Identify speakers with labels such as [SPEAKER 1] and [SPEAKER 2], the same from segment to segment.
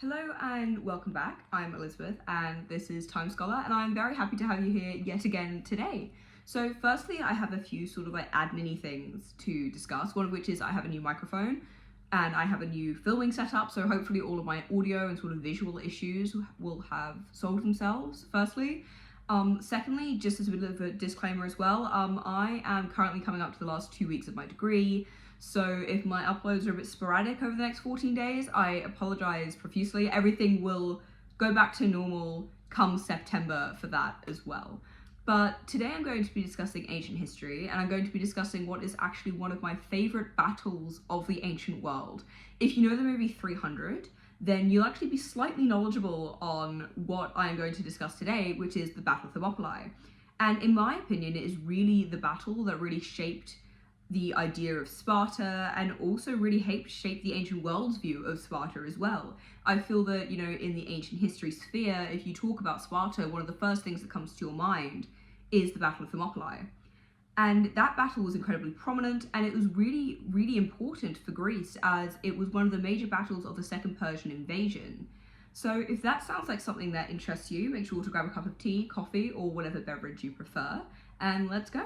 [SPEAKER 1] Hello and welcome back. I'm Elizabeth and this is Time Scholar, and I'm very happy to have you here yet again today. So firstly, I have a few sort of admin-y things to discuss, one of which is I have a new microphone and I have a new filming setup, so hopefully all of my audio and sort of visual issues will have solved themselves, firstly. Secondly, just as a bit of a disclaimer as well, I am currently coming up to the last 2 weeks of my degree, so if my uploads are a bit sporadic over the next 14 days, I apologise profusely. Everything will go back to normal come September for that as well. But today I'm going to be discussing ancient history, and I'm going to be discussing what is actually one of my favourite battles of the ancient world. If you know the movie 300, then you'll actually be slightly knowledgeable on what I am going to discuss today, which is the Battle of Thermopylae. And in my opinion, it is really the battle that really shaped the idea of Sparta, and also really shaped the ancient world's view of Sparta as well. I feel that, in the ancient history sphere, if you talk about Sparta, one of the first things that comes to your mind is the Battle of Thermopylae. And that battle was incredibly prominent, and it was really, really important for Greece, as it was one of the major battles of the Second Persian invasion. So if that sounds like something that interests you, make sure to grab a cup of tea, coffee, or whatever beverage you prefer, and let's go.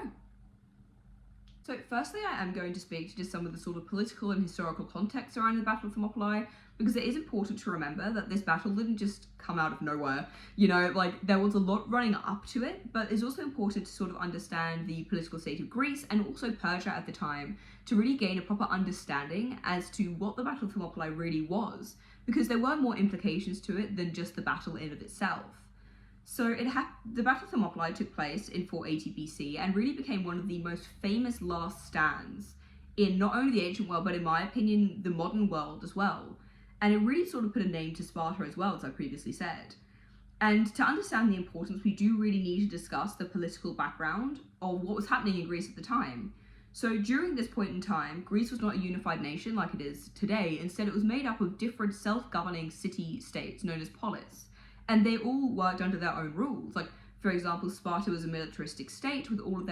[SPEAKER 1] So firstly, I am going to speak to just some of the sort of political and historical context around the Battle of Thermopylae, because it is important to remember that this battle didn't just come out of nowhere. There was a lot running up to it, but it's also important to sort of understand the political state of Greece and also Persia at the time to really gain a proper understanding as to what the Battle of Thermopylae really was, because there were more implications to it than just the battle in of itself. So the Battle of Thermopylae took place in 480 BC and really became one of the most famous last stands in not only the ancient world, but in my opinion, the modern world as well. And it really sort of put a name to Sparta as well, as I previously said. And to understand the importance, we do really need to discuss the political background of what was happening in Greece at the time. So during this point in time, Greece was not a unified nation like it is today. Instead, it was made up of different self-governing city-states known as polis. And they all worked under their own rules. Like, for example, Sparta was a militaristic state with a lot of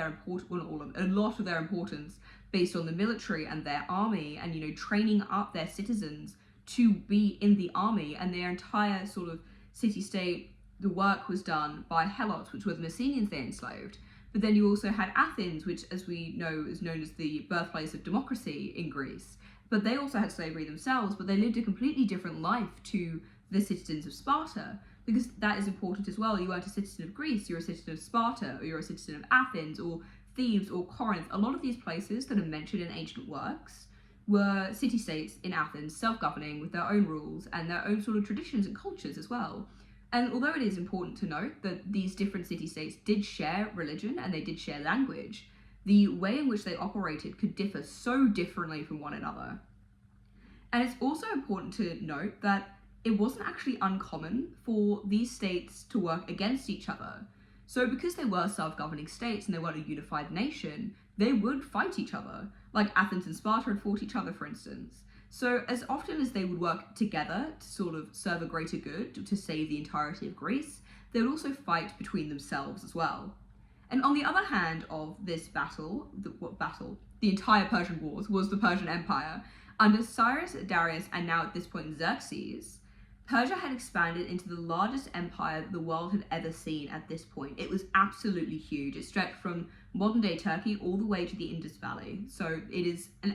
[SPEAKER 1] their importance based on the military and their army, and training up their citizens to be in the army. And their entire sort of city-state, the work was done by Helots, which were the Messenians they enslaved. But then you also had Athens, which, as we know, is known as the birthplace of democracy in Greece. But they also had slavery themselves, but they lived a completely different life to the citizens of Sparta. Because that is important as well. You weren't a citizen of Greece, you're a citizen of Sparta, or you're a citizen of Athens, or Thebes, or Corinth. A lot of these places that are mentioned in ancient works were city-states in Athens, self-governing with their own rules and their own sort of traditions and cultures as well. And although it is important to note that these different city-states did share religion and they did share language, the way in which they operated could differ so differently from one another. And it's also important to note that it wasn't actually uncommon for these states to work against each other. So because they were self-governing states and they weren't a unified nation, they would fight each other. Like Athens and Sparta had fought each other, for instance. So as often as they would work together to sort of serve a greater good, to save the entirety of Greece, they would also fight between themselves as well. And on the other hand of this battle, the entire Persian Wars, was the Persian Empire. Under Cyrus, Darius, and now at this point Xerxes, Persia had expanded into the largest empire that the world had ever seen at this point. It was absolutely huge. It stretched from modern-day Turkey all the way to the Indus Valley. So it is an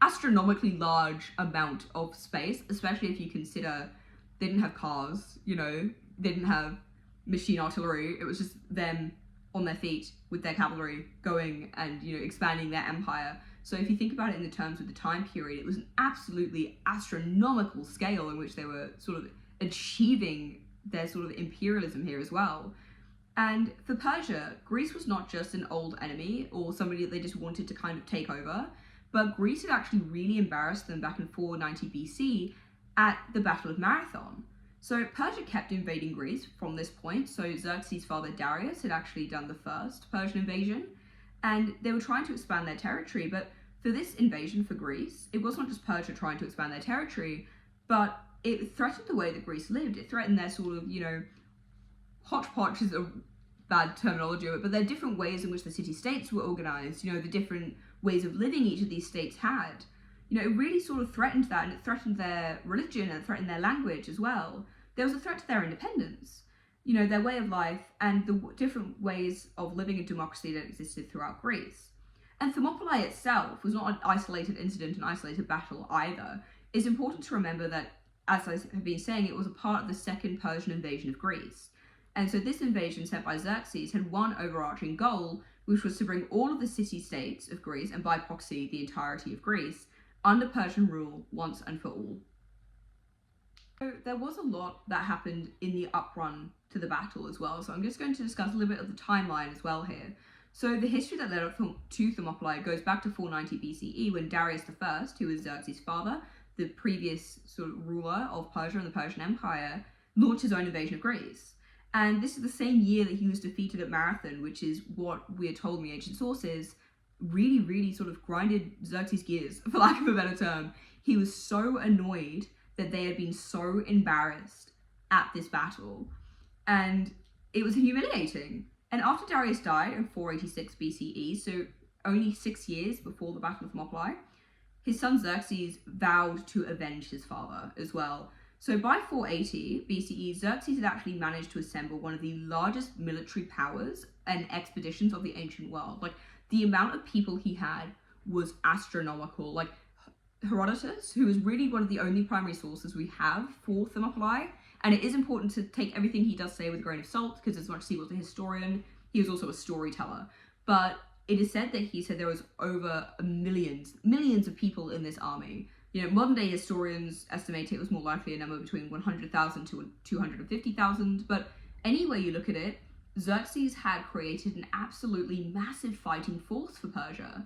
[SPEAKER 1] astronomically large amount of space, especially if you consider they didn't have cars, they didn't have machine artillery. It was just them on their feet with their cavalry going and, expanding their empire. So if you think about it in the terms of the time period, it was an absolutely astronomical scale in which they were sort of achieving their sort of imperialism here as well. And for Persia, Greece was not just an old enemy or somebody that they just wanted to kind of take over, but Greece had actually really embarrassed them back in 490 BC at the Battle of Marathon. So Persia kept invading Greece from this point. So Xerxes' father Darius had actually done the first Persian invasion, and they were trying to expand their territory. But for this invasion for Greece, it wasn't just Persia trying to expand their territory, but it threatened the way that Greece lived. It threatened their sort of, hodgepodge is a bad terminology of it, but there are different ways in which the city-states were organized, the different ways of living each of these states had. it really sort of threatened that, and it threatened their religion and it threatened their language as well. There was a threat to their independence, their way of life, and the different ways of living in democracy that existed throughout Greece. And Thermopylae itself was not an isolated incident, an isolated battle either. It's important to remember that, as I have been saying, it was a part of the second Persian invasion of Greece. And so this invasion sent by Xerxes had one overarching goal, which was to bring all of the city-states of Greece, and by proxy the entirety of Greece, under Persian rule once and for all. So there was a lot that happened in the uprun to the battle as well, so I'm just going to discuss a little bit of the timeline as well here. So the history that led up to Thermopylae goes back to 490 BCE, when Darius I, who was Xerxes' father, the previous sort of ruler of Persia and the Persian Empire, launched his own invasion of Greece. And this is the same year that he was defeated at Marathon, which is what we're told in the ancient sources really, really sort of grinded Xerxes' gears, for lack of a better term. He was so annoyed that they had been so embarrassed at this battle, and it was humiliating. And after Darius died in 486 BCE, so only 6 years before the Battle of Thermopylae, his son Xerxes vowed to avenge his father as well. So by 480 BCE, Xerxes had actually managed to assemble one of the largest military powers and expeditions of the ancient world. Like, the amount of people he had was astronomical. Like, Herodotus, who is really one of the only primary sources we have for Thermopylae, and it is important to take everything he does say with a grain of salt, because as much as he was a historian, he was also a storyteller. But it is said that he said there was over millions of people in this army. Modern day historians estimate it was more likely a number between 100,000 to 250,000, but any way you look at it, Xerxes had created an absolutely massive fighting force for Persia.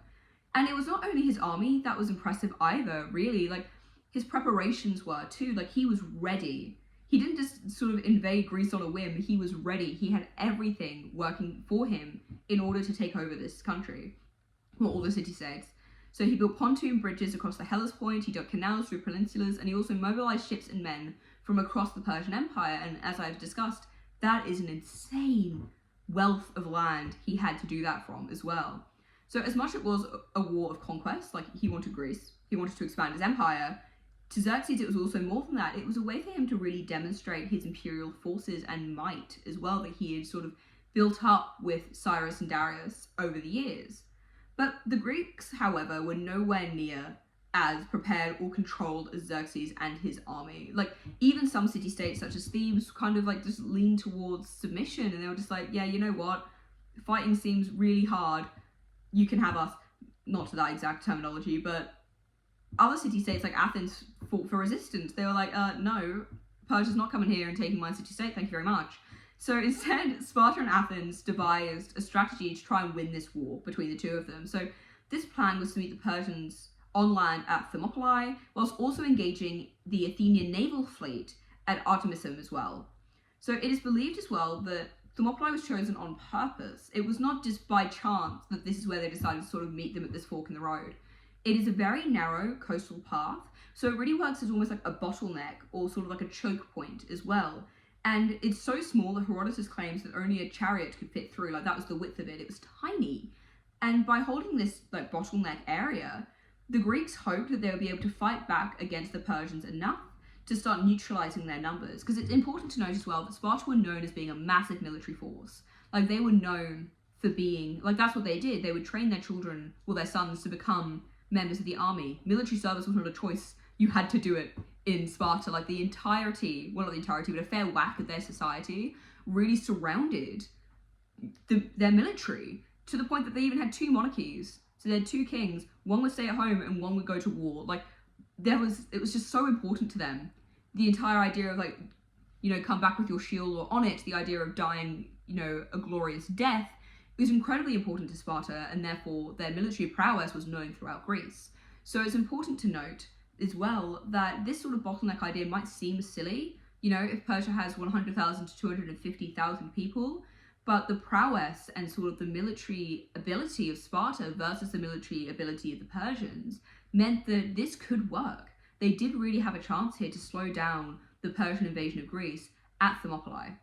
[SPEAKER 1] And it was not only his army that was impressive either, really. Like, his preparations were too. Like, he was ready. He didn't just sort of invade Greece on a whim. He was ready. He had everything working for him in order to take over this country, or all the city-states. So he built pontoon bridges across the Hellespont, he dug canals through peninsulas, and he also mobilized ships and men from across the Persian Empire. And as I've discussed, that is an insane wealth of land he had to do that from as well. So as much as it was a war of conquest, like he wanted Greece, he wanted to expand his empire, to Xerxes it was also more than that. It was a way for him to really demonstrate his imperial forces and might as well that he had sort of built up with Cyrus and Darius over the years. But the Greeks, however, were nowhere near as prepared or controlled as Xerxes and his army. Like, even some city-states such as Thebes kind of like just leaned towards submission, and they were just like, yeah, you know what, fighting seems really hard, you can have us. Not to that exact terminology, but other city-states like Athens fought for resistance. They were like, no, Persia's not coming here and taking my city-state, thank you very much. So instead, Sparta and Athens devised a strategy to try and win this war between the two of them. So this plan was to meet the Persians on land at Thermopylae, whilst also engaging the Athenian naval fleet at Artemisum as well. So it is believed as well that Thermopylae was chosen on purpose. It was not just by chance that this is where they decided to sort of meet them at this fork in the road. It is a very narrow coastal path, so it really works as almost like a bottleneck or sort of like a choke point as well. And it's so small that Herodotus claims that only a chariot could fit through. Like, that was the width of it. It was tiny. And by holding this like bottleneck area, the Greeks hoped that they would be able to fight back against the Persians enough to start neutralizing their numbers. Because it's important to note as well that Sparta were known as being a massive military force. Like, they were known for being, like, that's what they did. They would train their children, or their sons, to become members of the army. Military service was not a choice. You had to do it in Sparta. Like, the entirety, well, not the entirety, but a fair whack of their society really surrounded their military, to the point that they even had two monarchies. So they had two kings. One would stay at home and one would go to war. Like, it was just so important to them. The entire idea of, like, come back with your shield, or on it, the idea of dying, a glorious death, was incredibly important to Sparta, and therefore their military prowess was known throughout Greece. So it's important to note as well that this sort of bottleneck idea might seem silly, if Persia has 100,000 to 250,000 people, but the prowess and sort of the military ability of Sparta versus the military ability of the Persians meant that this could work. They did really have a chance here to slow down the Persian invasion of Greece at Thermopylae.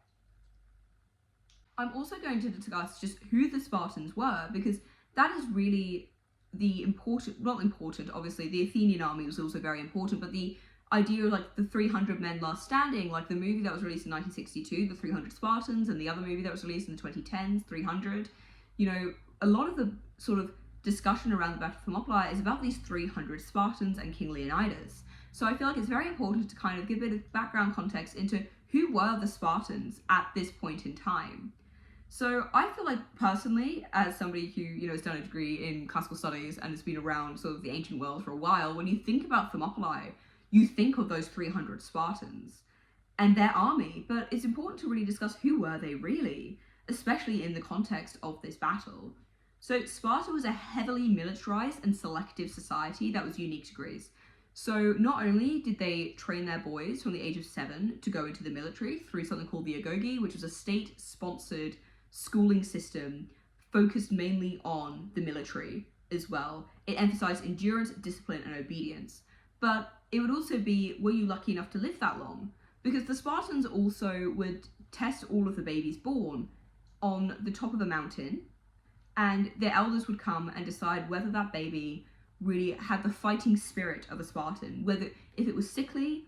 [SPEAKER 1] I'm also going to discuss just who the Spartans were, because that is really obviously the Athenian army was also very important, but the idea of like the 300 men last standing, like the movie that was released in 1962, the 300 Spartans, and the other movie that was released in the 2010s, 300, a lot of the sort of discussion around the Battle of Thermopylae is about these 300 Spartans and King Leonidas. So I feel like it's very important to kind of give a bit of background context into who were the Spartans at this point in time. So I feel like personally, as somebody who, has done a degree in classical studies and has been around sort of the ancient world for a while, when you think about Thermopylae, you think of those 300 Spartans and their army, but it's important to really discuss who were they really, especially in the context of this battle. So Sparta was a heavily militarized and selective society that was unique to Greece. So not only did they train their boys from the age of 7 to go into the military through something called the Agoge, which was a state-sponsored schooling system focused mainly on the military as well. It emphasized endurance, discipline, and obedience. But it would also be, were you lucky enough to live that long? Because the Spartans also would test all of the babies born on the top of a mountain, and their elders would come and decide whether that baby really had the fighting spirit of a Spartan, whether if it was sickly,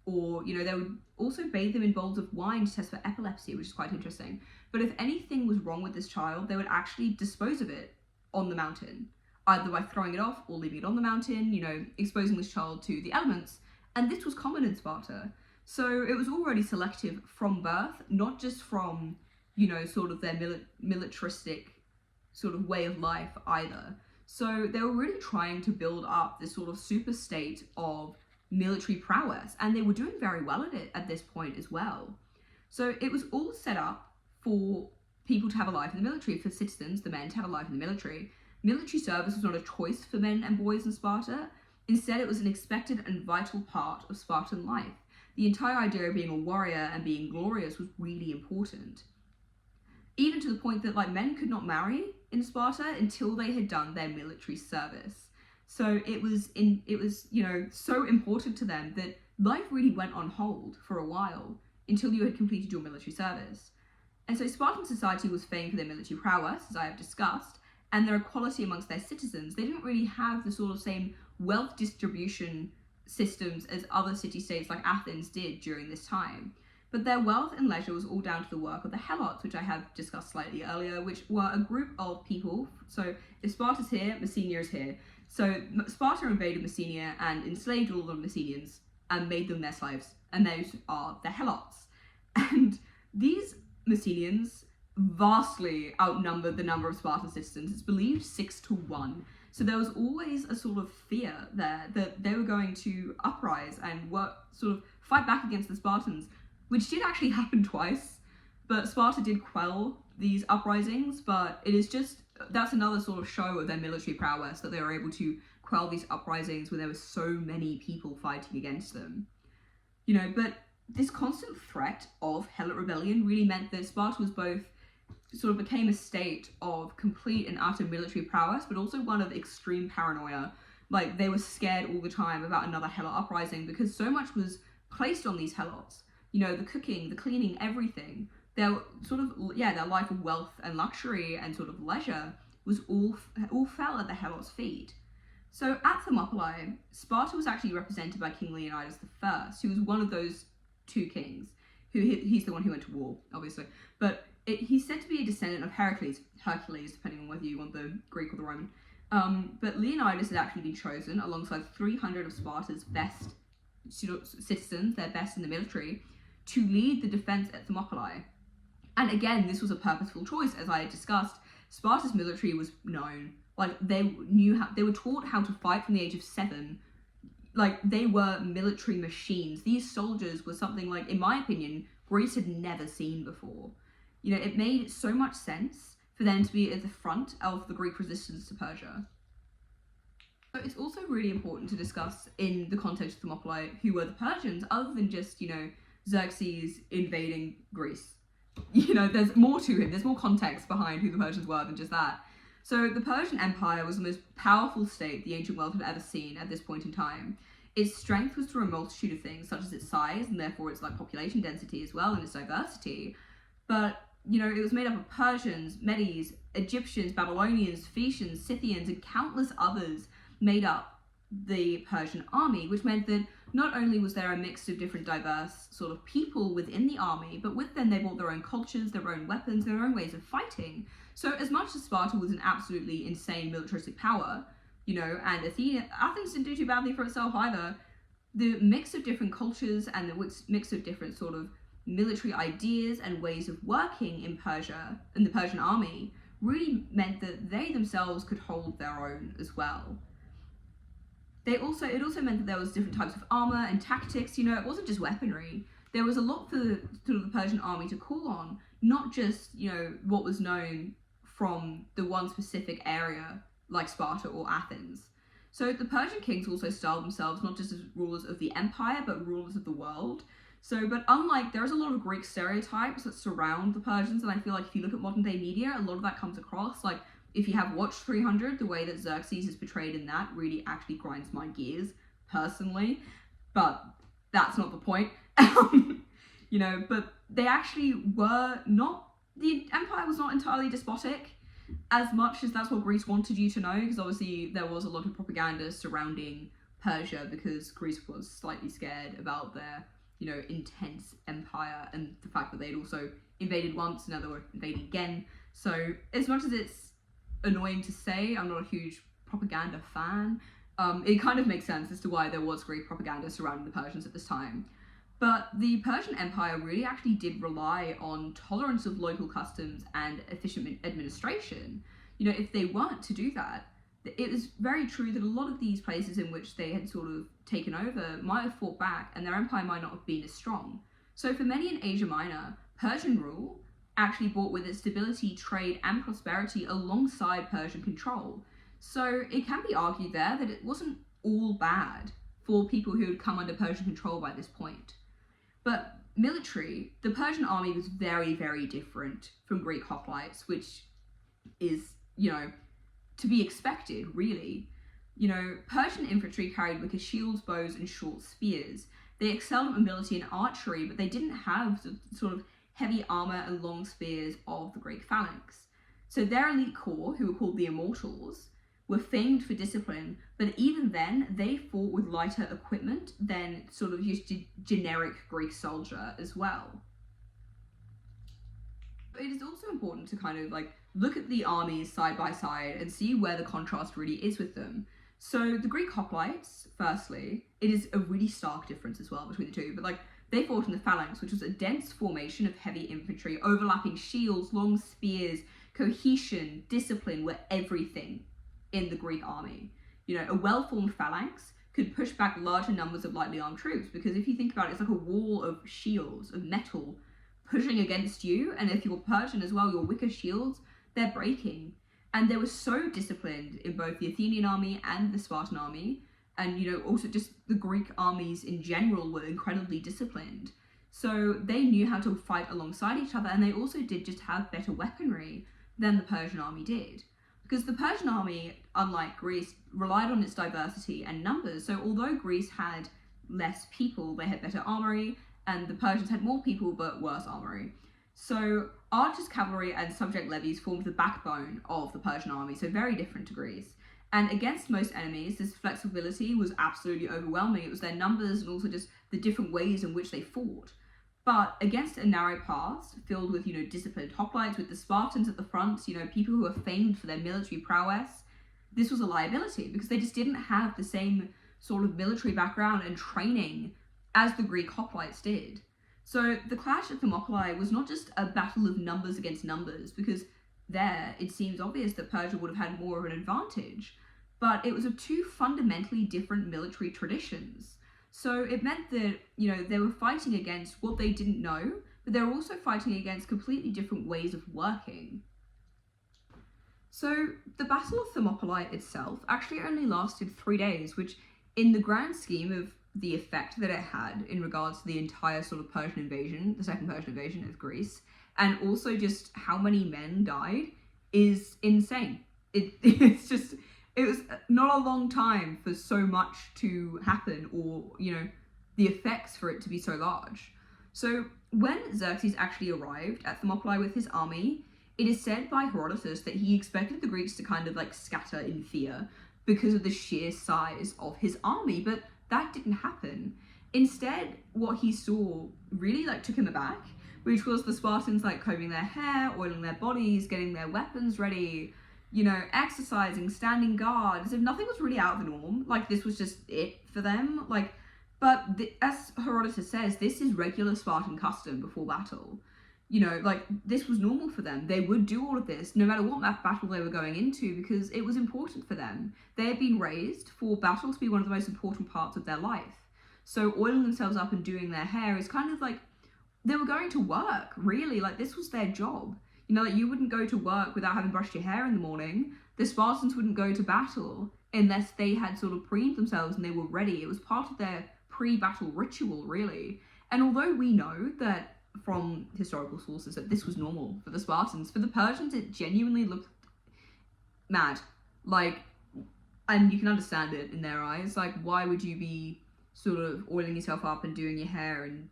[SPEAKER 1] or they would also bathe them in bowls of wine to test for epilepsy, which is quite interesting. But if anything was wrong with this child, they would actually dispose of it on the mountain, either by throwing it off or leaving it on the mountain, exposing this child to the elements. And this was common in Sparta. So it was already selective from birth, not just from, sort of their militaristic sort of way of life either. So they were really trying to build up this sort of super state of military prowess, and they were doing very well at it at this point as well. So it was all set up for people to have a life in the military, for citizens, the men, to have a life in the military. Military service was not a choice for men and boys in Sparta. Instead, it was an expected and vital part of Spartan life. The entire idea of being a warrior and being glorious was really important. Even to the point that men could not marry in Sparta until they had done their military service. So it was so important to them that life really went on hold for a while until you had completed your military service. And so Spartan society was famed for their military prowess, as I have discussed, and their equality amongst their citizens. They didn't really have the sort of same wealth distribution systems as other city-states like Athens did during this time. But their wealth and leisure was all down to the work of the Helots, which I have discussed slightly earlier, which were a group of people. So if Sparta's here, Messenia is here. So Sparta invaded Messenia and enslaved all of the Messenians and made them their slaves. And those are the Helots. And these Messenians vastly outnumbered the number of Spartan citizens. It's believed 6-1. So there was always a sort of fear there that they were going to uprise and sort of fight back against the Spartans, which did actually happen twice. But Sparta did quell these uprisings, but that's another sort of show of their military prowess, that they were able to quell these uprisings when there were so many people fighting against them. But this constant threat of Helot rebellion really meant that Sparta was both sort of became a state of complete and utter military prowess, but also one of extreme paranoia. They were scared all the time about another Helot uprising because so much was placed on these Helots. The cooking, the cleaning, everything. Their their life of wealth and luxury and sort of leisure was all fell at the Helots' feet. So at Thermopylae, Sparta was actually represented by King Leonidas I, who was one of those two kings. He's the one who went to war, obviously. But he's said to be a descendant of Hercules, depending on whether you want the Greek or the Roman. But Leonidas had actually been chosen alongside 300 of Sparta's best citizens, their best in the military, to lead the defense at Thermopylae. And again, this was a purposeful choice, as I had discussed. Sparta's military was known. They were taught how to fight from the age of 7. They were military machines. These soldiers were something, in my opinion, Greece had never seen before. It made so much sense for them to be at the front of the Greek resistance to Persia. So it's also really important to discuss, in the context of Thermopylae, who were the Persians, other than just, Xerxes invading Greece. There's more to him. There's more context behind who the Persians were than just that. So the Persian Empire was the most powerful state the ancient world had ever seen at this point in time. Its strength was through a multitude of things, such as its size, and therefore its population density as well, and its diversity. But it was made up of Persians, Medes, Egyptians, Babylonians, Phoenicians, Scythians, and countless others made up the Persian army, which meant that not only was there a mix of different diverse sort of people within the army, but with them they brought their own cultures, their own weapons, their own ways of fighting. So as much as Sparta was an absolutely insane militaristic power, and Athens didn't do too badly for itself either, the mix of different cultures and the mix of different sort of military ideas and ways of working in Persia, in the Persian army, really meant that they themselves could hold their own as well. It also meant that there was different types of armor and tactics. It wasn't just weaponry. There was a lot for the Persian army to call on, not just what was known from the one specific area like Sparta or Athens. So the Persian kings also styled themselves not just as rulers of the empire, but rulers of the world. But unlike, there's a lot of Greek stereotypes that surround the Persians, and I feel like if you look at modern day media, a lot of that comes across. Like, if you have watched 300, the way that Xerxes is portrayed in that really actually grinds my gears, personally. But that's not the point. But they actually were not, the empire was not entirely despotic, as much as that's what Greece wanted you to know, because obviously there was a lot of propaganda surrounding Persia, because Greece was slightly scared about their, intense empire, and the fact that they'd also invaded once, and now they were invading again. So as much as it's annoying to say, I'm not a huge propaganda fan, it kind of makes sense as to why there was great propaganda surrounding the Persians at this time. But the Persian Empire really actually did rely on tolerance of local customs and efficient administration. If they weren't to do that, it was very true that a lot of these places in which they had sort of taken over might have fought back, and their empire might not have been as strong. So for many in Asia Minor, Persian rule actually brought with it stability, trade, and prosperity alongside Persian control. So it can be argued there that it wasn't all bad for people who had come under Persian control by this point. But military, the Persian army was very, very different from Greek hoplites, which is, to be expected, really. Persian infantry carried wicker shields, bows, and short spears. They excelled at mobility and archery, but they didn't have the sort of heavy armor and long spears of the Greek phalanx. So their elite corps, who were called the Immortals, were famed for discipline, but even then, they fought with lighter equipment than sort of just generic Greek soldier as well. It is also important to kind of look at the armies side by side and see where the contrast really is with them. So the Greek hoplites, firstly, it is a really stark difference as well between the two, but they fought in the phalanx, which was a dense formation of heavy infantry, overlapping shields, long spears. Cohesion, discipline were everything in the Greek army. A well-formed phalanx could push back larger numbers of lightly armed troops, because if you think about it, it's like a wall of shields, of metal, pushing against you, and if you're Persian as well, your wicker shields, they're breaking. And they were so disciplined in both the Athenian army and the Spartan army, and also just the Greek armies in general were incredibly disciplined. So they knew how to fight alongside each other, and they also did just have better weaponry than the Persian army did. Because the Persian army, unlike Greece, relied on its diversity and numbers. So although Greece had less people, they had better armory, and the Persians had more people but worse armory. So archers, cavalry, and subject levies formed the backbone of the Persian army, so very different to Greece. And against most enemies, this flexibility was absolutely overwhelming. It was their numbers and also just the different ways in which they fought. But against a narrow pass filled with, disciplined hoplites, with the Spartans at the front, people who were famed for their military prowess, this was a liability because they just didn't have the same sort of military background and training as the Greek hoplites did. So the clash at Thermopylae was not just a battle of numbers against numbers, because there it seems obvious that Persia would have had more of an advantage, but it was of two fundamentally different military traditions. So it meant that, they were fighting against what they didn't know, but they were also fighting against completely different ways of working. So the Battle of Thermopylae itself actually only lasted 3 days, which in the grand scheme of the effect that it had in regards to the entire sort of Persian invasion, the second Persian invasion of Greece, and also just how many men died, is insane. It was not a long time for so much to happen, or, the effects for it to be so large. So when Xerxes actually arrived at Thermopylae with his army, it is said by Herodotus that he expected the Greeks to kind of like scatter in fear because of the sheer size of his army, but that didn't happen. Instead, what he saw really like took him aback, which was the Spartans like combing their hair, oiling their bodies, getting their weapons ready, exercising, standing guard, as if nothing was really out of the norm. Like, this was just it for them. But as Herodotus says, this is regular Spartan custom before battle. This was normal for them. They would do all of this no matter what battle they were going into because it was important for them. They had been raised for battle to be one of the most important parts of their life. So oiling themselves up and doing their hair is kind of like they were going to work, really. Like, this was their job. You wouldn't go to work without having brushed your hair in the morning. The Spartans wouldn't go to battle unless they had sort of preened themselves and they were ready. It was part of their pre-battle ritual, really. And although we know that from historical sources that this was normal for the Spartans, for the Persians it genuinely looked mad. And you can understand it in their eyes. Why would you be sort of oiling yourself up and doing your hair and,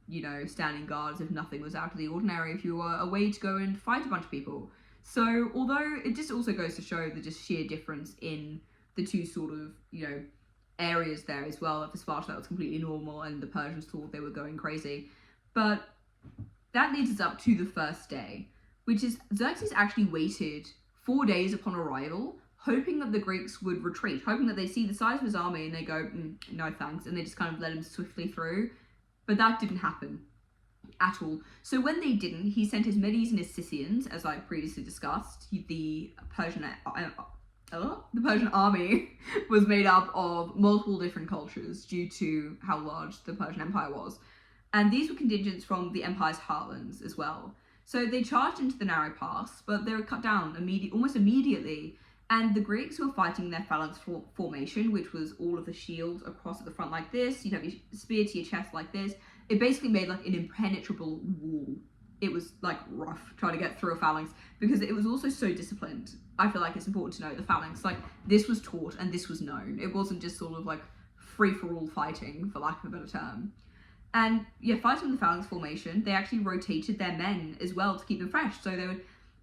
[SPEAKER 1] standing guard as if nothing was out of the ordinary if you were away to go and fight a bunch of people? So, although it just also goes to show the just sheer difference in the two sort of, areas there as well. For Sparta, that was completely normal and the Persians thought they were going crazy. But that leads us up to the first day, which is Xerxes actually waited 4 days upon arrival, hoping that the Greeks would retreat, hoping that they see the size of his army and they go, no thanks, and they just kind of let him swiftly through. But that didn't happen at all. So when they didn't, he sent his Medes and his Scythians, as I previously discussed. The Persian army was made up of multiple different cultures due to how large the Persian Empire was. And these were contingents from the empire's heartlands as well. So they charged into the narrow pass, but they were cut down almost immediately. And the Greeks were fighting their phalanx formation, which was all of the shields across at the front like this. You'd have your spear to your chest like this. It basically made like an impenetrable wall. It was like rough trying to get through a phalanx because it was also so disciplined. I feel like it's important to know the phalanx. This was taught and this was known. It wasn't just sort of like free-for-all fighting, for lack of a better term. And fighting the phalanx formation, they actually rotated their men as well to keep them fresh. So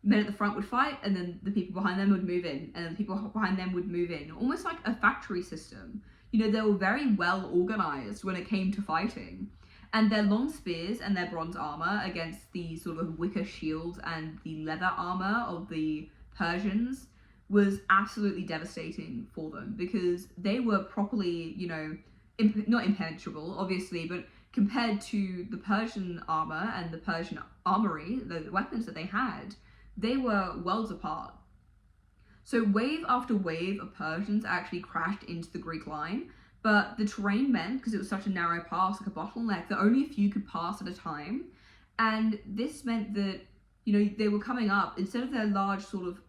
[SPEAKER 1] men at the front would fight, and then the people behind them would move in, and then the people behind them would move in. Almost like a factory system. They were very well organized when it came to fighting. And their long spears and their bronze armor against the sort of wicker shields and the leather armor of the Persians was absolutely devastating for them because they were properly, not impenetrable, obviously, but compared to the Persian armor and the Persian armory, the weapons that they had, they were worlds apart. So wave after wave of Persians actually crashed into the Greek line, but the terrain meant, because it was such a narrow pass, like a bottleneck, that only a few could pass at a time. And this meant that, they were coming up, instead of their large sort of,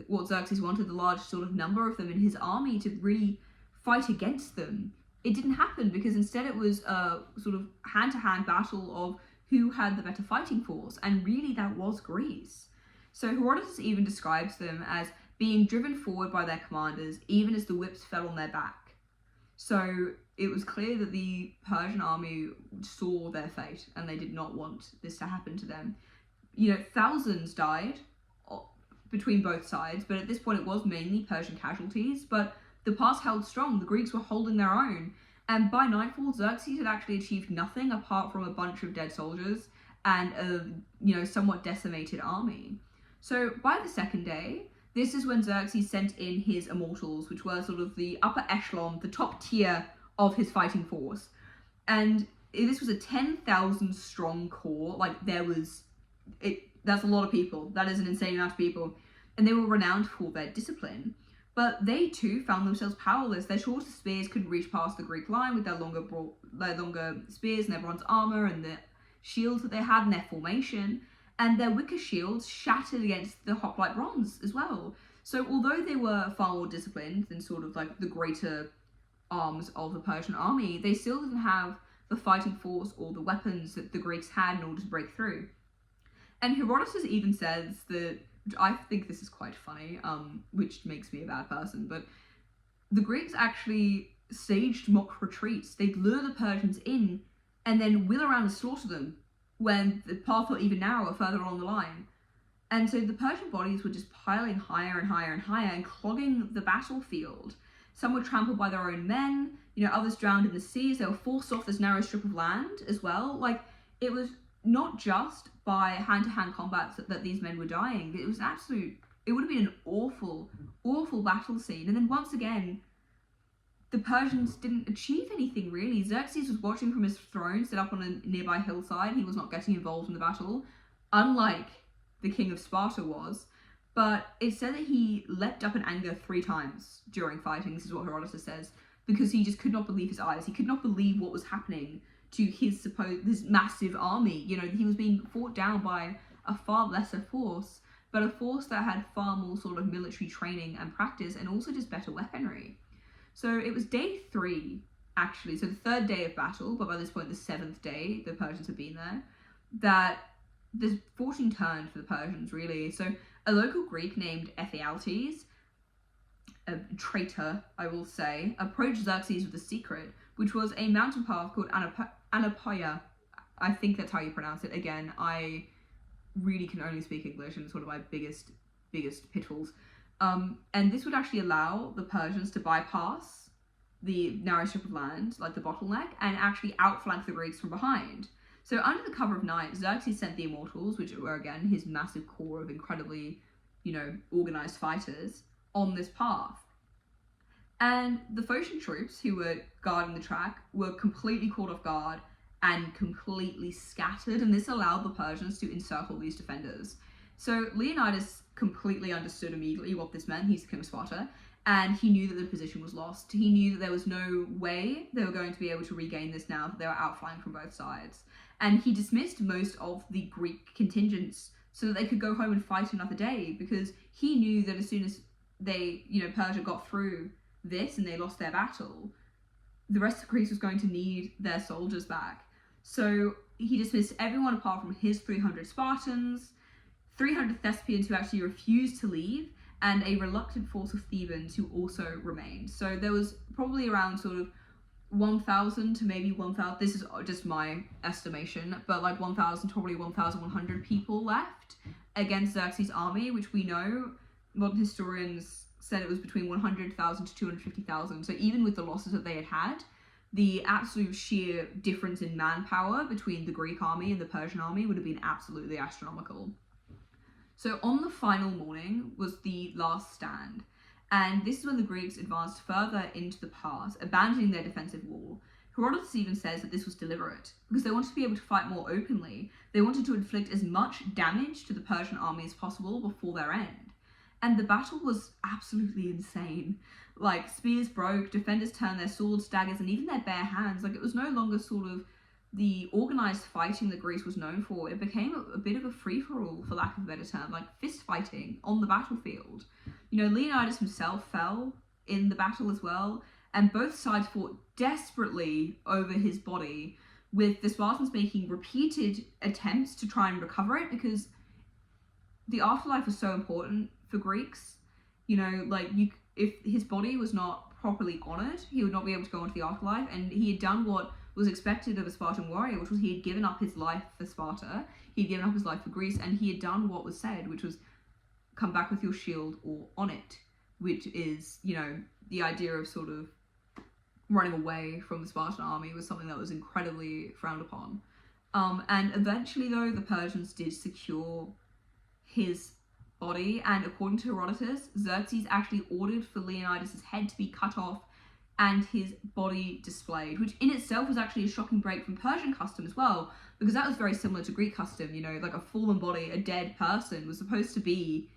[SPEAKER 1] what Xerxes wanted, the large sort of number of them in his army to really fight against them, it didn't happen because instead it was a sort of hand-to-hand battle of who had the better fighting force, and really that was Greece. So Herodotus even describes them as being driven forward by their commanders even as the whips fell on their back. So it was clear that the Persian army saw their fate and they did not want this to happen to them. Thousands died between both sides, but at this point it was mainly Persian casualties, but the pass held strong. The Greeks were holding their own. And by nightfall, Xerxes had actually achieved nothing apart from a bunch of dead soldiers and a, somewhat decimated army. So by the second day, this is when Xerxes sent in his immortals, which were sort of the upper echelon, the top tier of his fighting force. And this was a 10,000 strong corps. That's a lot of people. That is an insane amount of people. And they were renowned for their discipline. But they too found themselves powerless. Their shorter spears couldn't reach past the Greek line with their longer spears and their bronze armor and the shields that they had in their formation. And their wicker shields shattered against the hoplite bronze as well. So although they were far more disciplined than sort of like the greater arms of the Persian army, they still didn't have the fighting force or the weapons that the Greeks had in order to break through. And Herodotus even says that, I think this is quite funny, which makes me a bad person, but the Greeks actually staged mock retreats. They'd lure the Persians in and then wheel around and slaughter them when the path got even narrower further along the line. And so the Persian bodies were just piling higher and higher and higher and clogging the battlefield. Some were trampled by their own men, others drowned in the seas. They were forced off this narrow strip of land as well. Like, it was not just by hand-to-hand combat that these men were dying. It was it would have been an awful, awful battle scene. And then once again, the Persians didn't achieve anything really. Xerxes was watching from his throne, set up on a nearby hillside. He was not getting involved in the battle, unlike the king of Sparta was. But it said that he leapt up in anger 3 times during fighting. This is what Herodotus says, because he just could not believe his eyes. He could not believe what was happening to this massive army. He was being fought down by a far lesser force, but a force that had far more sort of military training and practice, and also just better weaponry. So it was day 3, actually, so the 3rd day of battle, but by this point the 7th day, the Persians had been there, that the fortune turned for the Persians, really. So a local Greek named Helots, a traitor, I will say, approached Xerxes with a secret, which was a mountain path called Anapoia. I think that's how you pronounce it. Again, I really can only speak English, and it's one of my biggest pitfalls. And this would actually allow the Persians to bypass the narrow strip of land, like the bottleneck, and actually outflank the Greeks from behind. So under the cover of night, Xerxes sent the Immortals, which were again his massive core of incredibly, organized fighters, on this path. And the Phocian troops who were guarding the track were completely caught off guard and completely scattered, and this allowed the Persians to encircle these defenders. So Leonidas completely understood immediately what this meant. He's the king of Sparta, and he knew that the position was lost. He knew that there was no way they were going to be able to regain this now that they were outflanked from both sides. And he dismissed most of the Greek contingents so that they could go home and fight another day, because he knew that as soon as they, Persia got through this and they lost their battle, the rest of Greece was going to need their soldiers back. So he dismissed everyone apart from his 300 Spartans, 300 Thespians who actually refused to leave, and a reluctant force of Thebans who also remained. So there was probably around sort of 1,000 to maybe 1,000, this is just my estimation, but like 1,000 to probably 1,100 people left against Xerxes' army, which we know modern historians said it was between 100,000 to 250,000. So even with the losses that they had, the absolute sheer difference in manpower between the Greek army and the Persian army would have been absolutely astronomical. So on the final morning was the last stand, and this is when the Greeks advanced further into the pass, abandoning their defensive wall. Herodotus even says that this was deliberate, because they wanted to be able to fight more openly. They wanted to inflict as much damage to the Persian army as possible before their end. And the battle was absolutely insane. Like, spears broke, defenders turned their swords, daggers, and even their bare hands. Like, it was no longer sort of the organised fighting that Greece was known for. It became a bit of a free-for-all, for lack of a better term, like fist fighting on the battlefield. Leonidas himself fell in the battle as well, and both sides fought desperately over his body, with the Spartans making repeated attempts to try and recover it, because the afterlife was so important for Greeks. If his body was not properly honoured, he would not be able to go into the afterlife, and he had done what was expected of a Spartan warrior, which was he had given up his life for Sparta, he had given up his life for Greece, and he had done what was said, which was come back with your shield or on it, which is, the idea of sort of running away from the Spartan army was something that was incredibly frowned upon. And eventually, though, the Persians did secure his body, and according to Herodotus, Xerxes actually ordered for Leonidas' head to be cut off and his body displayed, which in itself was actually a shocking break from Persian custom as well, because that was very similar to Greek custom. Like a fallen body, a dead person was supposed to be,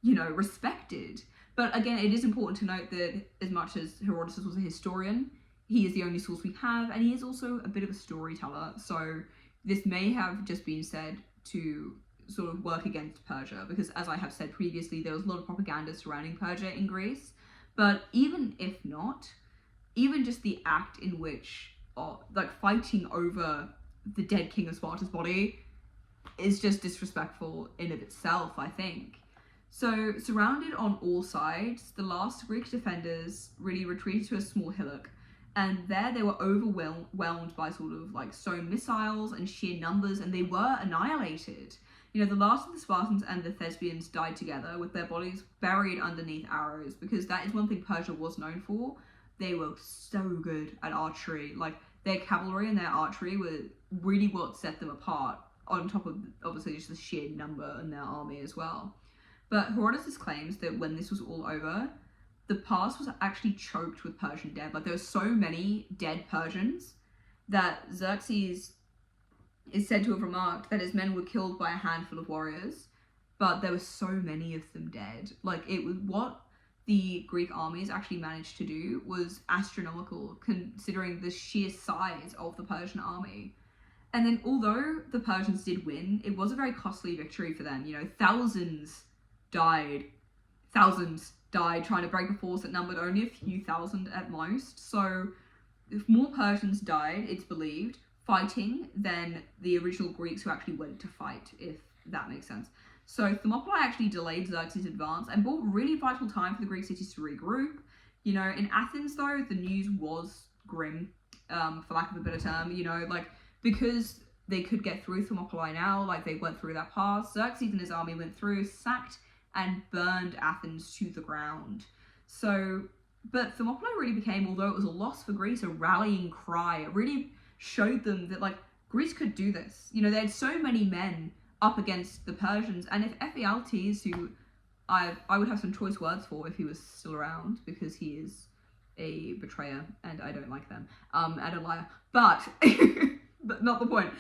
[SPEAKER 1] respected. But again, it is important to note that as much as Herodotus was a historian, he is the only source we have, and he is also a bit of a storyteller, so this may have just been said to sort of work against Persia, because as I have said previously, there was a lot of propaganda surrounding Persia in Greece. But even if not, even just the act in which, fighting over the dead king of Sparta's body is just disrespectful in of itself, I think. So, surrounded on all sides, the last Greek defenders really retreated to a small hillock, And there they were overwhelmed by sort of like stone missiles and sheer numbers, and they were annihilated. You know, the last of the Spartans and the Thespians died together with their bodies buried underneath arrows, because that is one thing Persia was known for. They were so good at archery. Like, their cavalry and their archery were really what set them apart, on top of obviously just the sheer number in their army as well. But Herodotus claims that when this was all over, the pass was actually choked with Persian dead. Like, there were so many dead Persians that Xerxes is said to have remarked that his men were killed by a handful of warriors, but there were so many of them dead. Like, it was what the Greek armies actually managed to do was astronomical, considering the sheer size of the Persian army. And then, although the Persians did win, it was a very costly victory for them. You know, thousands died trying to break a force that numbered only a few thousand at most. So if more Persians died, it's believed, fighting than the original Greeks who actually went to fight, if that makes sense. So Thermopylae actually delayed Xerxes' advance and bought really vital time for the Greek cities to regroup. You know, in Athens though, the news was grim, for lack of a better term. You know, like, because they could get through Thermopylae now, like they went through that pass, Xerxes and his army went through, sacked and burned Athens to the ground. So, but Thermopylae really became, although it was a loss for Greece, a rallying cry. It really showed them that, like, Greece could do this. You know, they had so many men up against the Persians, and if Ephialtes, who I would have some choice words for if he was still around, because he is a betrayer, and I don't like them, and a liar, but, but not the point.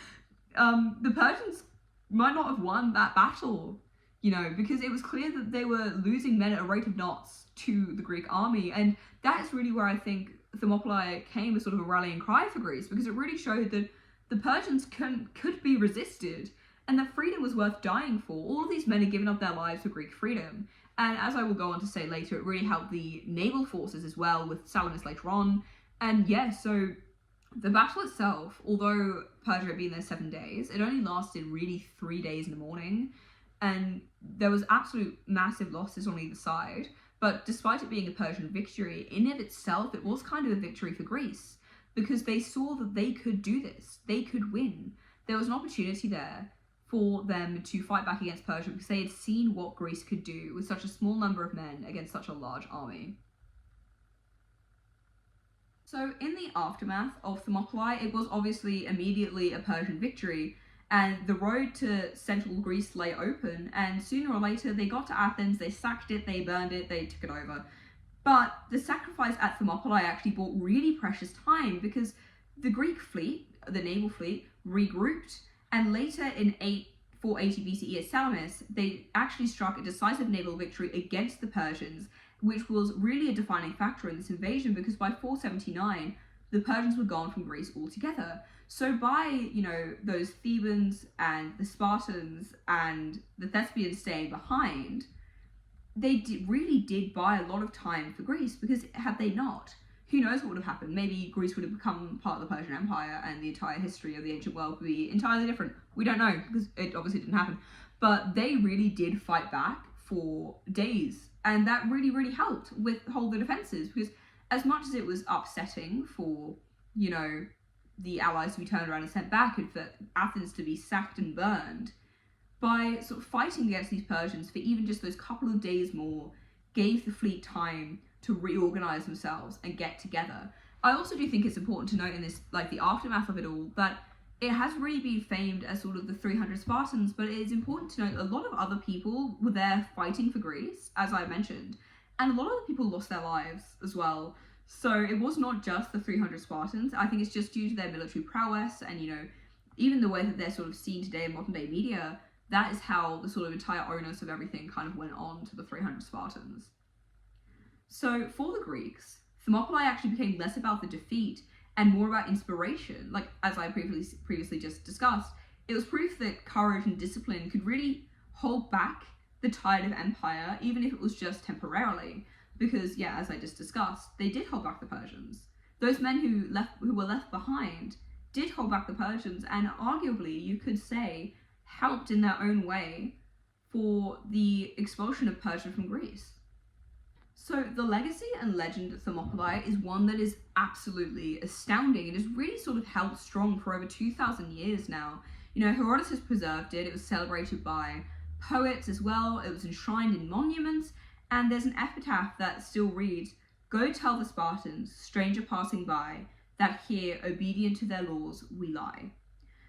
[SPEAKER 1] The Persians might not have won that battle, you know, because it was clear that they were losing men at a rate of knots to the Greek army. And that is really where I think Thermopylae came as sort of a rallying cry for Greece, because it really showed that the Persians could be resisted and that freedom was worth dying for. All of these men had given up their lives for Greek freedom. And as I will go on to say later, it really helped the naval forces as well, with Salamis later on. And yeah, so the battle itself, although Persia had been there 7 days, it only lasted really 3 days in the morning. And there was absolute massive losses on either side. But despite it being a Persian victory, in of itself, it was kind of a victory for Greece, because they saw that they could do this. They could win. There was an opportunity there for them to fight back against Persia, because they had seen what Greece could do with such a small number of men against such a large army. So in the aftermath of Thermopylae, it was obviously immediately a Persian victory, and the road to central Greece lay open, and sooner or later they got to Athens, they sacked it, they burned it, they took it over. But the sacrifice at Thermopylae actually bought really precious time, because the Greek fleet, the naval fleet, regrouped, and later in 480 BCE at Salamis, they actually struck a decisive naval victory against the Persians, which was really a defining factor in this invasion, because by 479, the Persians were gone from Greece altogether. So by, you know, those Thebans and the Spartans and the Thespians staying behind, they really did buy a lot of time for Greece, because had they not, who knows what would have happened? Maybe Greece would have become part of the Persian Empire and the entire history of the ancient world would be entirely different. We don't know, because it obviously didn't happen. But they really did fight back for days, and that really, really helped with hold the defences, because as much as it was upsetting for, you know, the allies to be turned around and sent back, and for Athens to be sacked and burned, by sort of fighting against these Persians for even just those couple of days more, gave the fleet time to reorganize themselves and get together. I also do think it's important to note in this, like, the aftermath of it all, that it has really been famed as sort of the 300 Spartans, but it is important to note a lot of other people were there fighting for Greece, as I mentioned, and a lot of other people lost their lives as well. So it was not just the 300 Spartans. I think it's just due to their military prowess and, you know, even the way that they're sort of seen today in modern day media, that is how the sort of entire onus of everything kind of went on to the 300 Spartans. So for the Greeks, Thermopylae actually became less about the defeat and more about inspiration. Like, as I previously just discussed, it was proof that courage and discipline could really hold back the tide of empire, even if it was just temporarily. Because, yeah, as I just discussed, they did hold back the Persians. Those men who were left behind did hold back the Persians, and arguably, you could say, helped in their own way for the expulsion of Persia from Greece. So the legacy and legend of Thermopylae is one that is absolutely astounding. It has really sort of held strong for over 2,000 years now. You know, Herodotus preserved it. It was celebrated by poets as well. It was enshrined in monuments. And there's an epitaph that still reads, "Go tell the Spartans, stranger passing by, that here, obedient to their laws, we lie."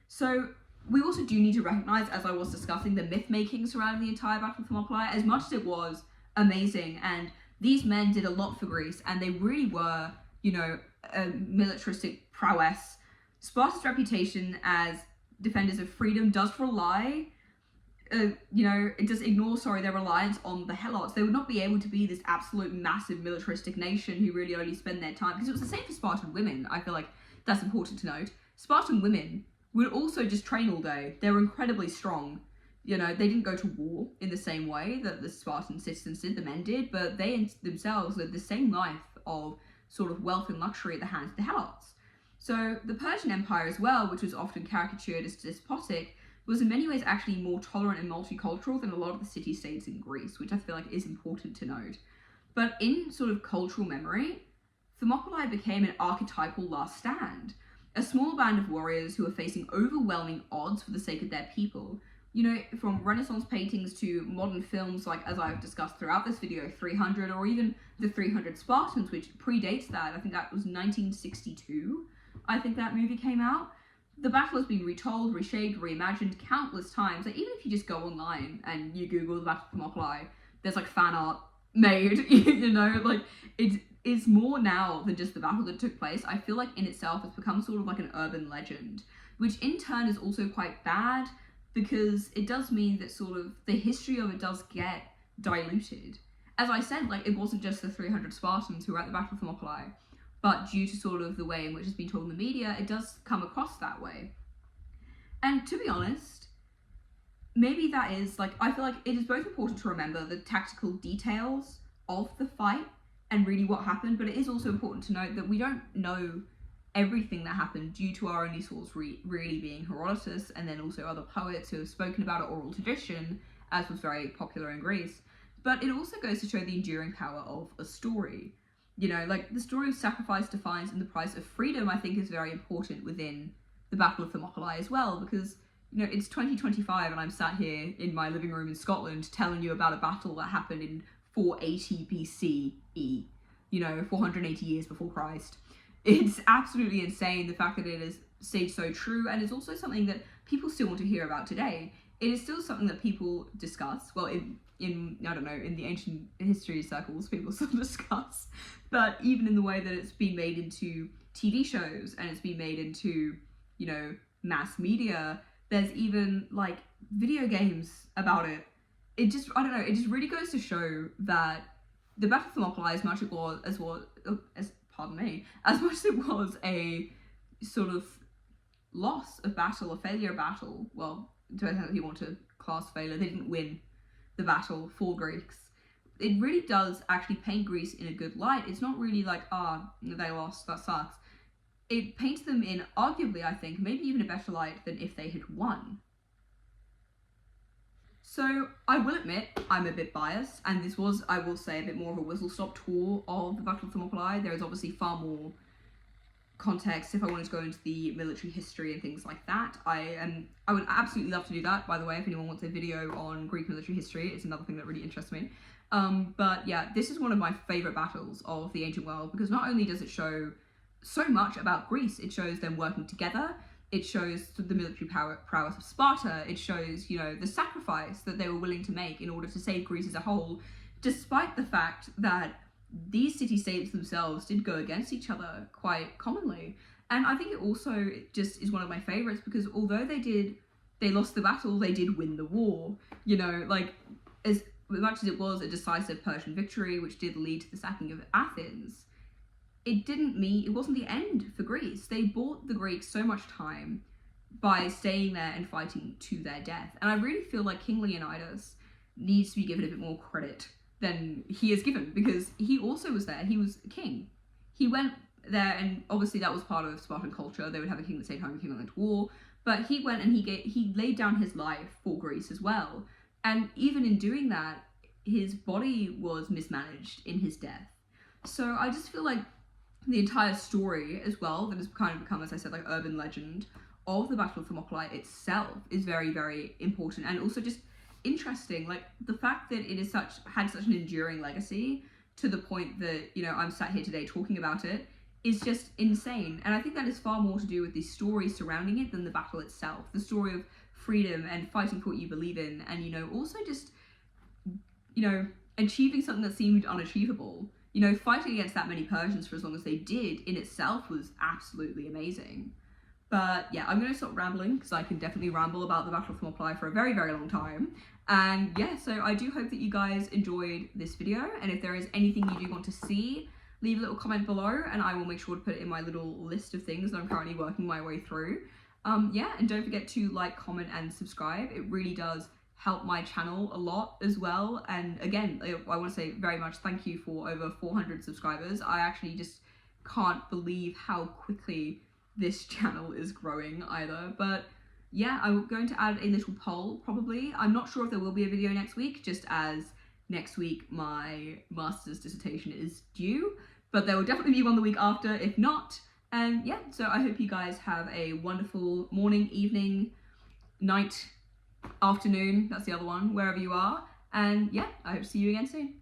[SPEAKER 1] So we also do need to recognise, as I was discussing, the myth-making surrounding the entire Battle of Thermopylae, as much as it was amazing. And these men did a lot for Greece, and they really were, you know, a militaristic prowess. Sparta's reputation as defenders of freedom does rely, it does ignore, their reliance on the Helots. They would not be able to be this absolute massive militaristic nation who really only spend their time, because it was the same for Spartan women. I feel like that's important to note. Spartan women would also just train all day. They were incredibly strong. You know, they didn't go to war in the same way that the Spartan citizens did, the men did, but they themselves lived the same life of sort of wealth and luxury at the hands of the Helots. So the Persian Empire as well, which was often caricatured as despotic, was in many ways actually more tolerant and multicultural than a lot of the city-states in Greece, which I feel like is important to note. But in sort of cultural memory, Thermopylae became an archetypal last stand. A small band of warriors who were facing overwhelming odds for the sake of their people. You know, from Renaissance paintings to modern films, like as I've discussed throughout this video, 300, or even the 300 Spartans, which predates that. I think that was 1962, I think that movie came out. The battle has been retold, reshaped, reimagined countless times. Like, even if you just go online and you Google the Battle of Thermopylae, there's like fan art made, you know, like it's more now than just the battle that took place. I feel like in itself it's become sort of like an urban legend, which in turn is also quite bad, because it does mean that sort of the history of it does get diluted. As I said, like, it wasn't just the 300 Spartans who were at the Battle of Thermopylae, but due to sort of the way in which it's been told in the media, it does come across that way. And to be honest, maybe that is, like, I feel like it is both important to remember the tactical details of the fight and really what happened, but it is also important to note that we don't know everything that happened due to our only source really being Herodotus, and then also other poets who have spoken about it, oral tradition, as was very popular in Greece. But it also goes to show the enduring power of a story. You know, like, the story of sacrifice, defiance, and the price of freedom, I think, is very important within the Battle of Thermopylae as well, because, you know, it's 2025 and I'm sat here in my living room in Scotland telling you about a battle that happened in 480 BCE, you know, 480 years before Christ. It's absolutely insane, the fact that it has stayed so true, and it's also something that people still want to hear about today. It is still something that people discuss, well, in I don't know, in the ancient history circles, people still discuss, but even in the way that it's been made into TV shows, and it's been made into, you know, mass media, there's even, like, video games about it. It just, I don't know, it just really goes to show that the Battle of Thermopylae, as much as it was a sort of loss of battle, a failure of battle, well, depends on how you want to class failure, they didn't win the battle for Greeks. It really does actually paint Greece in a good light. It's not really like, they lost, that sucks. It paints them in, arguably, I think, maybe even a better light than if they had won. So, I will admit, I'm a bit biased, and this was, I will say, a bit more of a whistle-stop tour of the Battle of Thermopylae. There is obviously far more context if I wanted to go into the military history and things like that. I would absolutely love to do that, by the way, if anyone wants a video on Greek military history. It's another thing that really interests me. But yeah, this is one of my favourite battles of the ancient world, because not only does it show so much about Greece, it shows them working together, it shows the military prowess of Sparta, it shows, you know, the sacrifice that they were willing to make in order to save Greece as a whole, despite the fact that these city-states themselves did go against each other quite commonly. And I think it also just is one of my favourites, because although they lost the battle, they did win the war. You know, like, as much as it was a decisive Persian victory, which did lead to the sacking of Athens, it wasn't the end for Greece. They bought the Greeks so much time by staying there and fighting to their death. And I really feel like King Leonidas needs to be given a bit more credit than he is given, because he also was there. He was a king. He went there, and obviously that was part of Spartan culture. They would have a king at the same time the king went to war. But he went and he laid down his life for Greece as well. And even in doing that, his body was mismanaged in his death. So I just feel like the entire story as well, that has kind of become, as I said, like urban legend of the Battle of Thermopylae itself is very, very important, and also just interesting. Like the fact that it is had such an enduring legacy to the point that, you know, I'm sat here today talking about it is just insane. And I think that is far more to do with the story surrounding it than the battle itself. The story of freedom and fighting for what you believe in, and, you know, also just, you know, achieving something that seemed unachievable. You know, fighting against that many Persians for as long as they did in itself was absolutely amazing. But yeah, I'm going to stop rambling because I can definitely ramble about the Battle of Thermopylae for a very, very long time. And yeah, so I do hope that you guys enjoyed this video. And if there is anything you do want to see, leave a little comment below and I will make sure to put it in my little list of things that I'm currently working my way through. Yeah, and don't forget to like, comment and subscribe. It really does help my channel a lot as well. And again, I want to say very much thank you for over 400 subscribers. I actually just can't believe how quickly this channel is growing either. But yeah, I'm going to add a little poll probably. I'm not sure if there will be a video next week, just as next week my master's dissertation is due, but there will definitely be one the week after if not. And yeah, so I hope you guys have a wonderful morning, evening, night, afternoon, that's the other one, wherever you are. And yeah, I hope to see you again soon.